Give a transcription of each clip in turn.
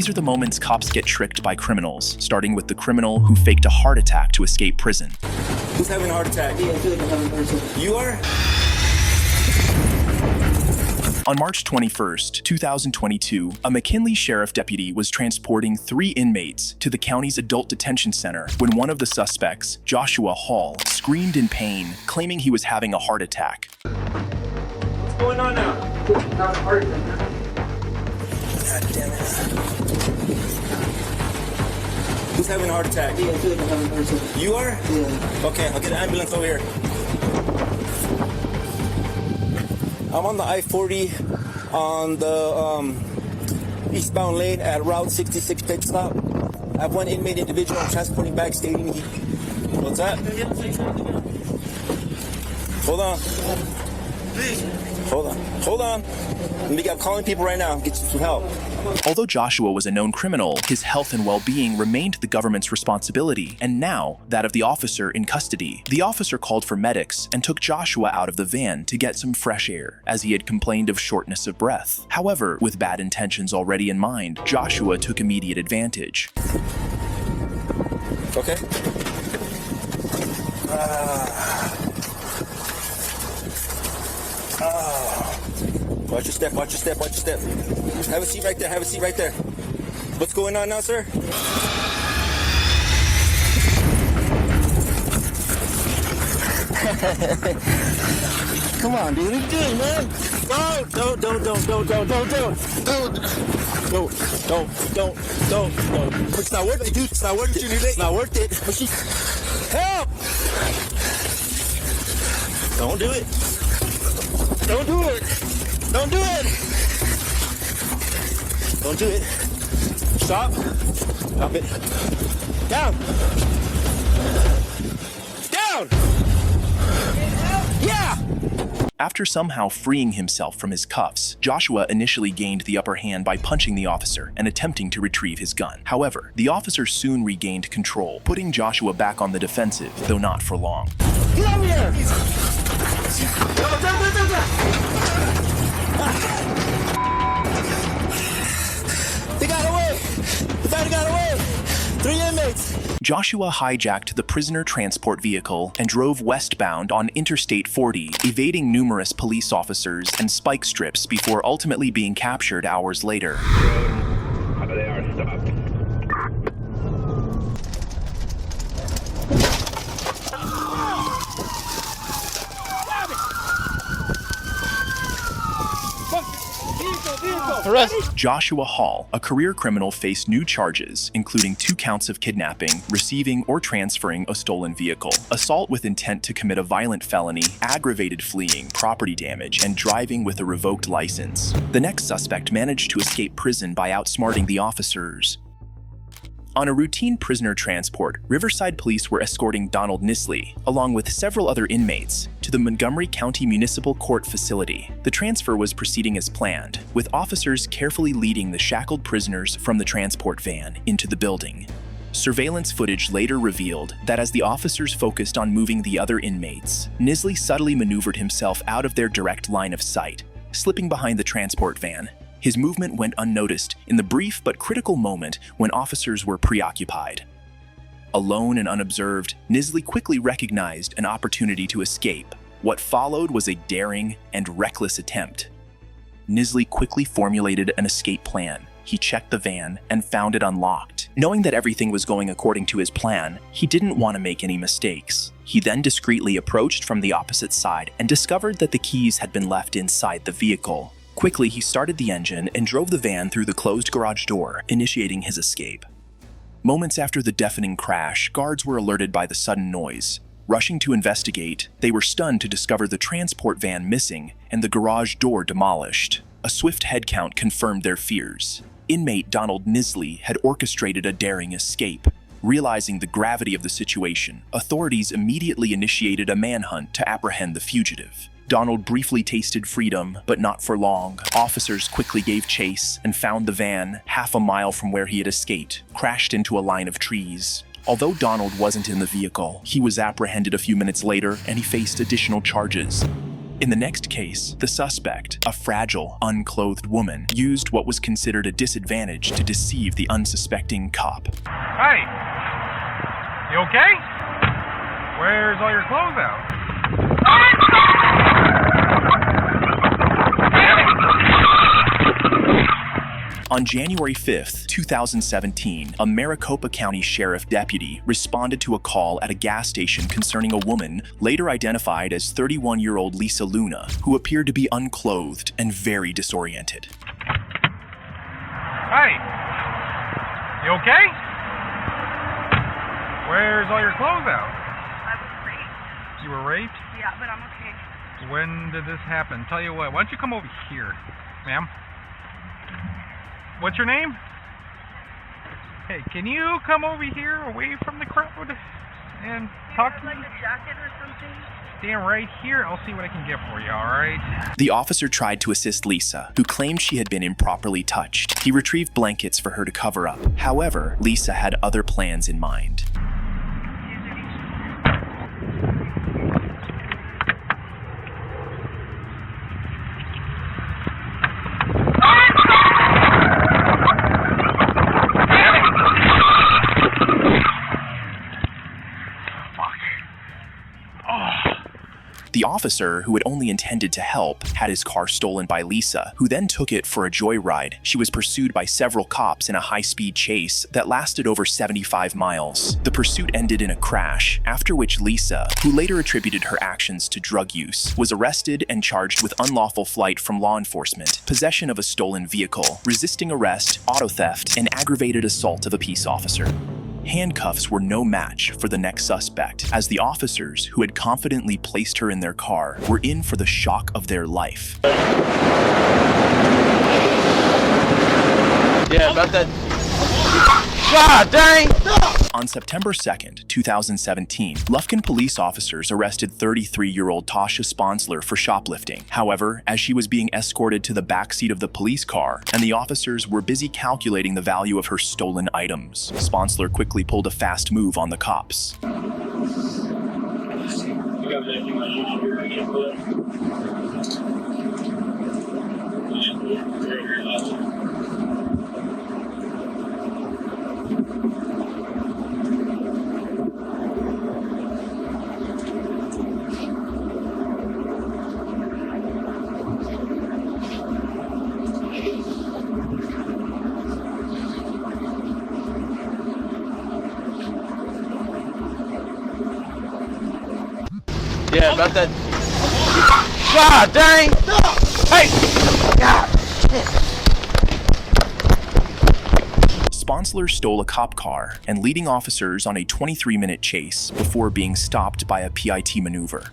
These are the moments cops get tricked by criminals, starting with the criminal who faked a heart attack to escape prison. Who's having a heart attack? Yeah, I feel like I'm having a heart attack. You are? On March 21st, 2022, a McKinley sheriff deputy was transporting 3 inmates to the county's adult detention center when one of the suspects, Joshua Hall, screamed in pain, claiming he was having a heart attack. What's going on now? Not a heart attack. God damn it. Who's having a heart attack? Yeah, I feel like I'm having a heart attack. You are? Yeah. Okay, I'll get an ambulance over here. I'm on the I-40 on the eastbound lane at Route 66 pit stop. I have one inmate individual I'm transporting back stating he... What's that? Hold on. Hold on. I'm calling people right now. Get you some help. Although Joshua was a known criminal, his health and well-being remained the government's responsibility, and now that of the officer in custody. The officer called for medics and took Joshua out of the van to get some fresh air, as he had complained of shortness of breath. However, with bad intentions already in mind, Joshua took immediate advantage. Okay. Watch your step. Have a seat right there. What's going on now, sir? Come on, dude. What are you doing, man? Don't. It's not worth it, dude. It's not worth it. It's not worth it. Help! Don't do it. Don't do it. Stop it. Down. Yeah! After somehow freeing himself from his cuffs, Joshua initially gained the upper hand by punching the officer and attempting to retrieve his gun. However, the officer soon regained control, putting Joshua back on the defensive, though not for long. Get over here! They got away! They got away! 3 inmates! Joshua hijacked the prisoner transport vehicle and drove westbound on Interstate 40, evading numerous police officers and spike strips before ultimately being captured hours later. They are stopped. Arrest. Joshua Hall, a career criminal, faced new charges, including 2 counts of kidnapping, receiving or transferring a stolen vehicle, assault with intent to commit a violent felony, aggravated fleeing, property damage, and driving with a revoked license. The next suspect managed to escape prison by outsmarting the officers. On a routine prisoner transport, Riverside Police were escorting Donald Nisley, along with several other inmates, to the Montgomery County Municipal Court facility. The transfer was proceeding as planned, with officers carefully leading the shackled prisoners from the transport van into the building. Surveillance footage later revealed that as the officers focused on moving the other inmates, Nisley subtly maneuvered himself out of their direct line of sight, slipping behind the transport van. His movement went unnoticed in the brief but critical moment when officers were preoccupied. Alone and unobserved, Nisley quickly recognized an opportunity to escape. What followed was a daring and reckless attempt. Nisley quickly formulated an escape plan. He checked the van and found it unlocked. Knowing that everything was going according to his plan, he didn't want to make any mistakes. He then discreetly approached from the opposite side and discovered that the keys had been left inside the vehicle. Quickly, he started the engine and drove the van through the closed garage door, initiating his escape. Moments after the deafening crash, guards were alerted by the sudden noise. Rushing to investigate, they were stunned to discover the transport van missing and the garage door demolished. A swift head count confirmed their fears. Inmate Donald Nisley had orchestrated a daring escape. Realizing the gravity of the situation, authorities immediately initiated a manhunt to apprehend the fugitive. Donald briefly tasted freedom, but not for long. Officers quickly gave chase and found the van, half a mile from where he had escaped, crashed into a line of trees. Although Donald wasn't in the vehicle, he was apprehended a few minutes later and he faced additional charges. In the next case, the suspect, a fragile, unclothed woman, used what was considered a disadvantage to deceive the unsuspecting cop. Hey! You okay? Where's all your clothes out? On January 5th, 2017, a Maricopa County Sheriff deputy responded to a call at a gas station concerning a woman later identified as 31-year-old Lisa Luna, who appeared to be unclothed and very disoriented. Hey! You okay? Where's all your clothes out? I was raped. You were raped? Yeah, but I'm okay. When did this happen? Tell you what, why don't you come over here, ma'am? What's your name? Hey, can you come over here away from the crowd and talk to me? Like a jacket or something? Stand right here. I'll see what I can get for you, alright? The officer tried to assist Lisa, who claimed she had been improperly touched. He retrieved blankets for her to cover up. However, Lisa had other plans in mind. The officer, who had only intended to help, had his car stolen by Lisa, who then took it for a joyride. She was pursued by several cops in a high-speed chase that lasted over 75 miles. The pursuit ended in a crash, after which Lisa, who later attributed her actions to drug use, was arrested and charged with unlawful flight from law enforcement, possession of a stolen vehicle, resisting arrest, auto theft, and aggravated assault of a peace officer. Handcuffs were no match for the next suspect, as the officers who had confidently placed her in their car were in for the shock of their life. Yeah, about that. God dang! On September 2nd, 2017, Lufkin police officers arrested 33-year-old Tasha Sponsler for shoplifting. However, as she was being escorted to the backseat of the police car, and the officers were busy calculating the value of her stolen items, Sponsler quickly pulled a fast move on the cops. Yeah, about that. God dang! Hey! God! Sponsler stole a cop car and leading officers on a 23-minute chase before being stopped by a PIT maneuver.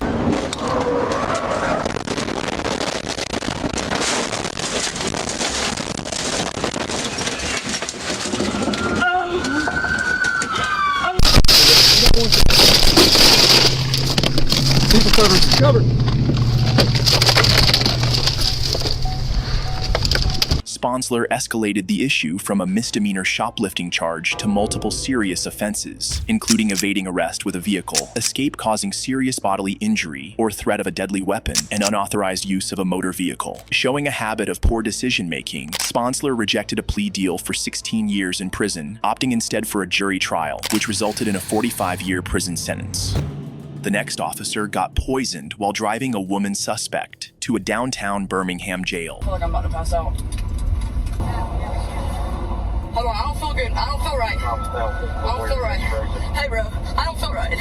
Sponsler escalated the issue from a misdemeanor shoplifting charge to multiple serious offenses, including evading arrest with a vehicle, escape causing serious bodily injury or threat of a deadly weapon, and unauthorized use of a motor vehicle. Showing a habit of poor decision-making, Sponsler rejected a plea deal for 16 years in prison, opting instead for a jury trial, which resulted in a 45-year prison sentence. The next officer got poisoned while driving a woman suspect to a downtown Birmingham jail. I feel like I'm about to pass out. Hold on, I don't feel good. I don't feel right. I don't feel right. Hey, bro, I don't feel right.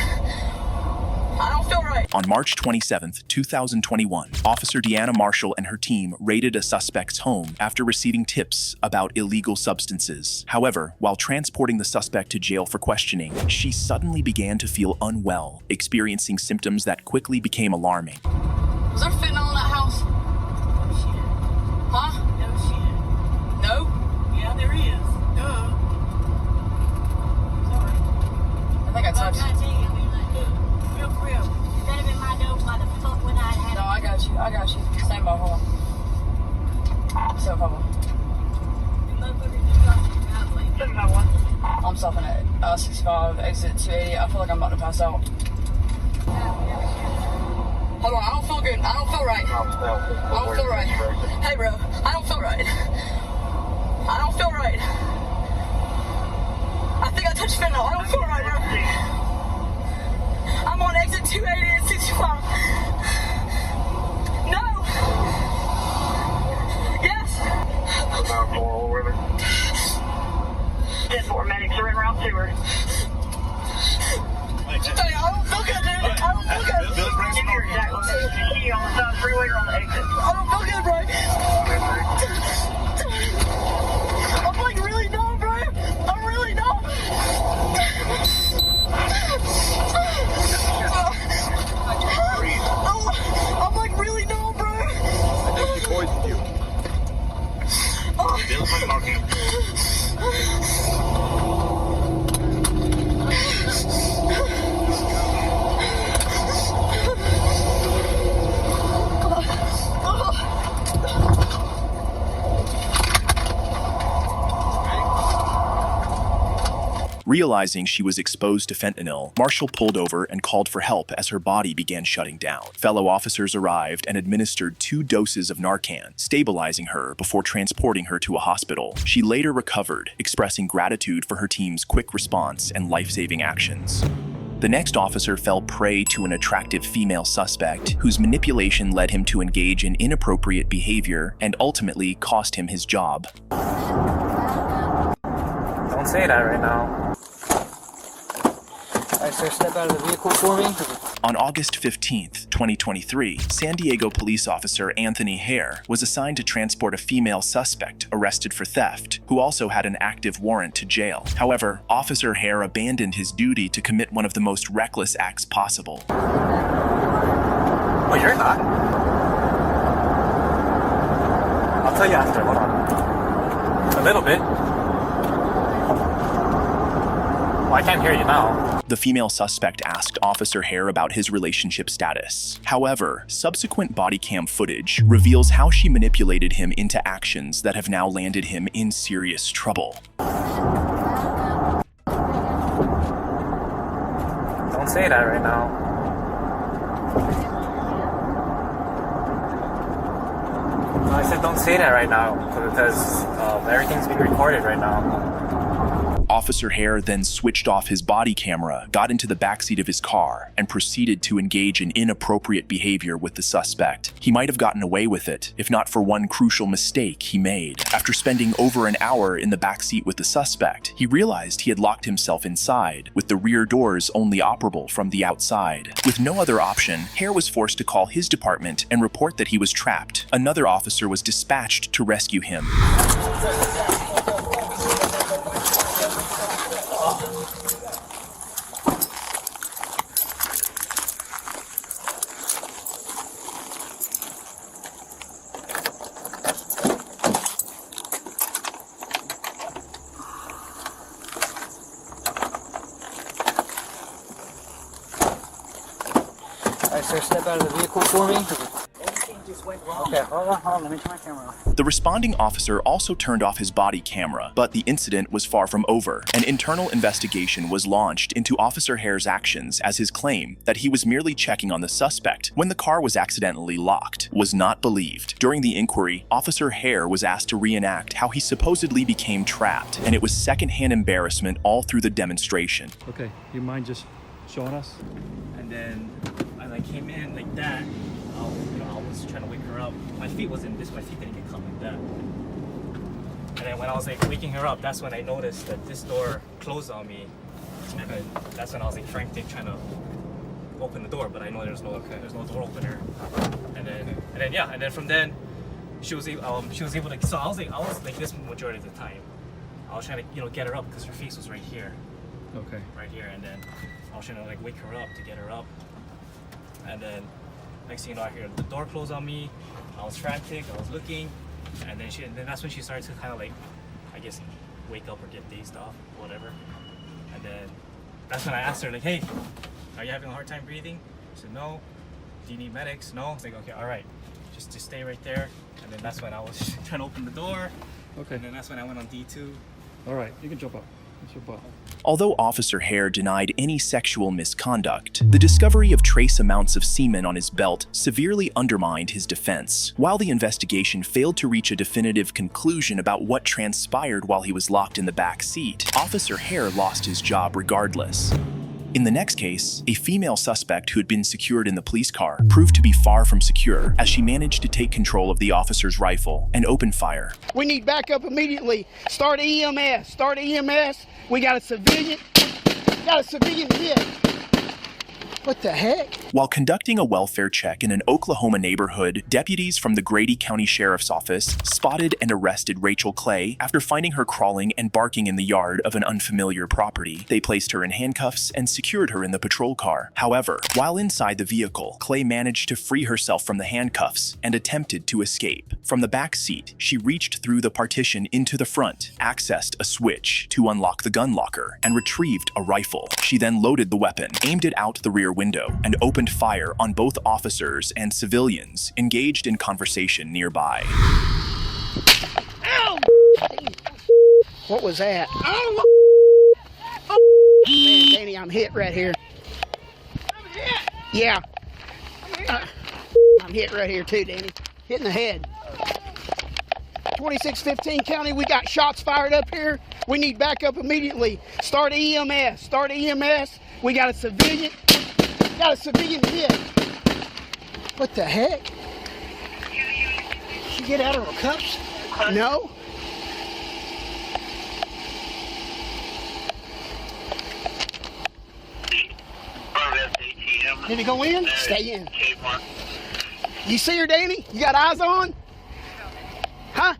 I don't feel right. On March 27th, 2021, Officer Deanna Marshall and her team raided a suspect's home after receiving tips about illegal substances. However, while transporting the suspect to jail for questioning, she suddenly began to feel unwell, experiencing symptoms that quickly became alarming. Is there fentanyl in that house? Huh? No shit. No? Yeah, there is. Duh. Sorry. I think I touched it. I tell you, I mean, like, look, real for real. If that had been my dope, why the fuck would I have No, I got you. I got you. Stand by, hold on. So, hold on. motherfuckers just got in the driveway? I'm stopping at 65, exit 280. I feel like I'm about to pass out. Hold on, I don't feel good. I don't feel right. I don't feel right. Hey, bro, I don't feel right. I don't feel right. I think I touched fentanyl. I don't feel right, bro. I'm on exit 280 and 65. No. Yes. Just 4 medics are in route 2. I don't feel good, dude. I don't feel good. Give me your exact location. You on the side of the freeway or on the exit? I don't feel good, bro. I'm like really numb, bro. I'm really numb. I'm like really numb, bro. I think he poisoned you. Bill's my marking. Realizing she was exposed to fentanyl, Marshall pulled over and called for help as her body began shutting down. Fellow officers arrived and administered 2 doses of Narcan, stabilizing her before transporting her to a hospital. She later recovered, expressing gratitude for her team's quick response and life-saving actions. The next officer fell prey to an attractive female suspect whose manipulation led him to engage in inappropriate behavior and ultimately cost him his job. Don't say that right now. Alright, sir, step out of the vehicle for me. On August 15th, 2023, San Diego police officer Anthony Hare was assigned to transport a female suspect arrested for theft, who also had an active warrant to jail. However, Officer Hare abandoned his duty to commit one of the most reckless acts possible. Well, you're not. I'll tell you after, hold on. A little bit. Well, I can't hear you now. The female suspect asked Officer Hare about his relationship status. However, subsequent body cam footage reveals how she manipulated him into actions that have now landed him in serious trouble. Don't say that right now. No, I said don't say that right now because everything's being recorded right now. Officer Hare then switched off his body camera, got into the backseat of his car, and proceeded to engage in inappropriate behavior with the suspect. He might have gotten away with it, if not for one crucial mistake he made. After spending over an hour in the backseat with the suspect, he realized he had locked himself inside, with the rear doors only operable from the outside. With no other option, Hare was forced to call his department and report that he was trapped. Another officer was dispatched to rescue him. Alright, sir, step out of the vehicle for me. Okay, hold on, let me turn my camera off. The responding officer also turned off his body camera, but the incident was far from over. An internal investigation was launched into Officer Hare's actions, as his claim that he was merely checking on the suspect when the car was accidentally locked was not believed. During the inquiry, Officer Hare was asked to reenact how he supposedly became trapped, and it was secondhand embarrassment all through the demonstration. Okay, you mind just showing us? And then I came in like that. I was trying to wake her up. My feet wasn't this. My feet didn't get caught like that. And then when I was like waking her up, that's when I noticed that this door closed on me. And then that's when I was like frantic trying to open the door, but I know there's no door opener. And then from then she was able to. So I was like this majority of the time. I was trying to get her up because her face was right here. Okay. Right here, and then I was trying to like wake her up to get her up. And then next thing you know, I hear the door close on me. I was frantic. I was looking, and then that's when she started to kind of like, I guess, wake up or get dazed off, whatever. And then that's when I asked her like, "Hey, are you having a hard time breathing?" She said, "No." "Do you need medics?" "No." I was like, "Okay, all right, just stay right there." And then that's when I was trying to open the door. Okay. And then that's when I went on D2. All right, you can jump up. What's your butt? Although Officer Hare denied any sexual misconduct, the discovery of trace amounts of semen on his belt severely undermined his defense. While the investigation failed to reach a definitive conclusion about what transpired while he was locked in the back seat, Officer Hare lost his job regardless. In the next case, a female suspect who had been secured in the police car proved to be far from secure as she managed to take control of the officer's rifle and open fire. We need backup immediately. Start EMS. Start EMS. We got a civilian. Hit. What the heck? While conducting a welfare check in an Oklahoma neighborhood, deputies from the Grady County Sheriff's Office spotted and arrested Rachel Clay after finding her crawling and barking in the yard of an unfamiliar property. They placed her in handcuffs and secured her in the patrol car. However, while inside the vehicle, Clay managed to free herself from the handcuffs and attempted to escape. From the back seat, she reached through the partition into the front, accessed a switch to unlock the gun locker, and retrieved a rifle. She then loaded the weapon, aimed it out the rear window, and opened fire on both officers and civilians engaged in conversation nearby. Ow! What was that? Oh, man, Danny, I'm hit right here. Yeah. I'm hit right here too, Danny. Hit in the head. 2615 County, we got shots fired up here. We need backup immediately. Start EMS. Start EMS. We got a civilian. Hit. What the heck? She get out of her cuffs? No. Did he go in? Stay in. You see her, Danny? You got eyes on? Huh?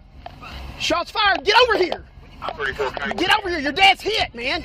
Shots fired. Get over here. Get over here. Your dad's hit, man.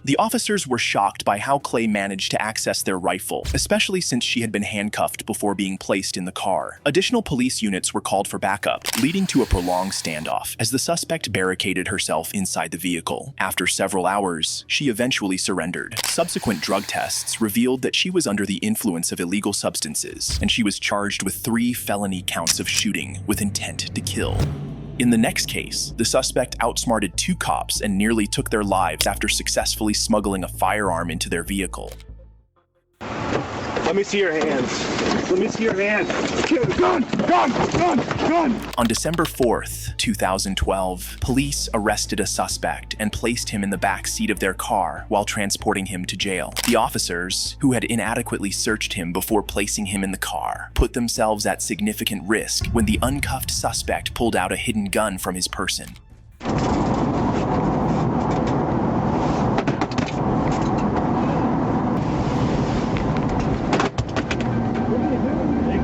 The officers were shocked by how Clay managed to access their rifle, especially since she had been handcuffed before being placed in the car. Additional police units were called for backup, leading to a prolonged standoff as the suspect barricaded herself inside the vehicle. After several hours, she eventually surrendered. Subsequent drug tests revealed that she was under the influence of illegal substances, and she was charged with 3 felony counts of shooting with intent to kill. In the next case, the suspect outsmarted 2 cops and nearly took their lives after successfully smuggling a firearm into their vehicle. Let me see your hands. Let me see your hands. Gun! On December 4th, 2012, police arrested a suspect and placed him in the back seat of their car while transporting him to jail. The officers, who had inadequately searched him before placing him in the car, put themselves at significant risk when the uncuffed suspect pulled out a hidden gun from his person.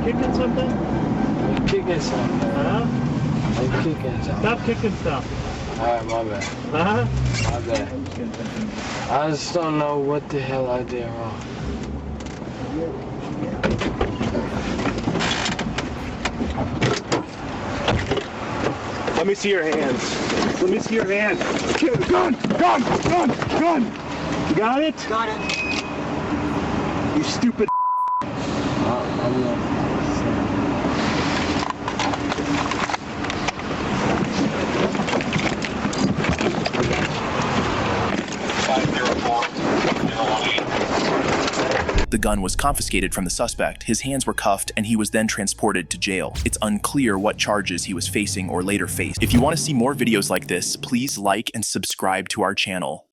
Kicking something? I'm kicking something. Huh? I'm kicking something. Stop kicking stuff. Alright, my bad. Huh? My bad. I just don't know what the hell I did wrong. Let me see your hands. Let me see your hands. Gun! You got it? Got it. You stupid. I'm not. The gun was confiscated from the suspect, his hands were cuffed, and he was then transported to jail. It's unclear what charges he was facing or later faced. If you want to see more videos like this, please like and subscribe to our channel.